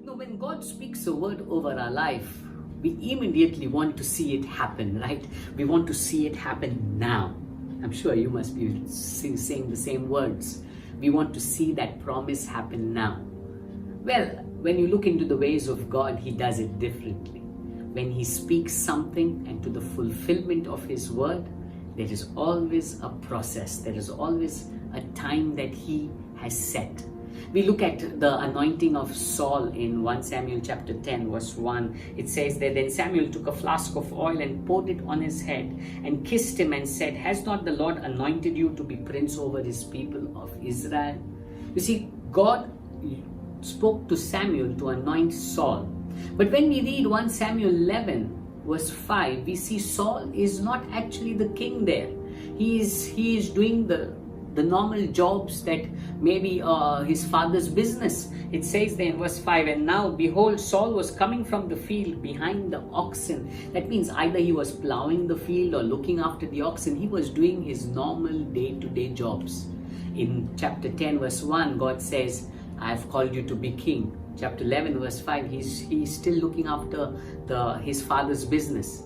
When God speaks a word over our life, we immediately want to see it happen, right? We want to see it happen now. I'm sure you must be saying the same words. We want to see that promise happen now. Well, when you look into the ways of God, He does it differently. When He speaks something and to the fulfillment of His word, there is always a process. There is always a time that He has set. We look at the anointing of Saul in 1 Samuel chapter 10 verse 1. It says that then Samuel took a flask of oil and poured it on his head and kissed him and said, "Has not the Lord anointed you to be prince over His people of Israel?" You see, God spoke to Samuel to anoint Saul. But when we read 1 Samuel 11 verse 5, we see Saul is not actually the king there. He is doing the normal jobs that maybe his father's business. It says there in verse 5, "And now behold, Saul was coming from the field behind the oxen." That means either he was plowing the field or looking after the oxen. He was doing his normal day-to-day jobs. In chapter 10 verse 1, God says, "I have called you to be king." Chapter 11 verse 5, he's still looking after his father's business.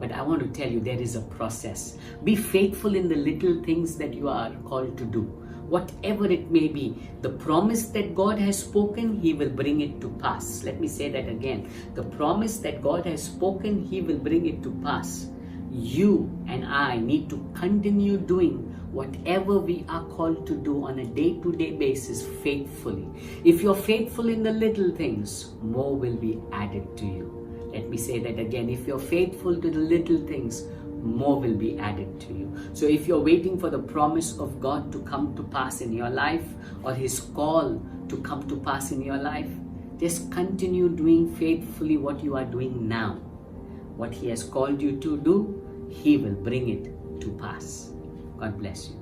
But I want to tell you, there is a process. Be faithful in the little things that you are called to do. Whatever it may be, the promise that God has spoken, He will bring it to pass. Let me say that again. The promise that God has spoken, He will bring it to pass. You and I need to continue doing whatever we are called to do on a day-to-day basis faithfully. If you're faithful in the little things, more will be added to you. Let me say that again. If you're faithful to the little things, more will be added to you. So if you're waiting for the promise of God to come to pass in your life, or His call to come to pass in your life, just continue doing faithfully what you are doing now. What He has called you to do, He will bring it to pass. God bless you.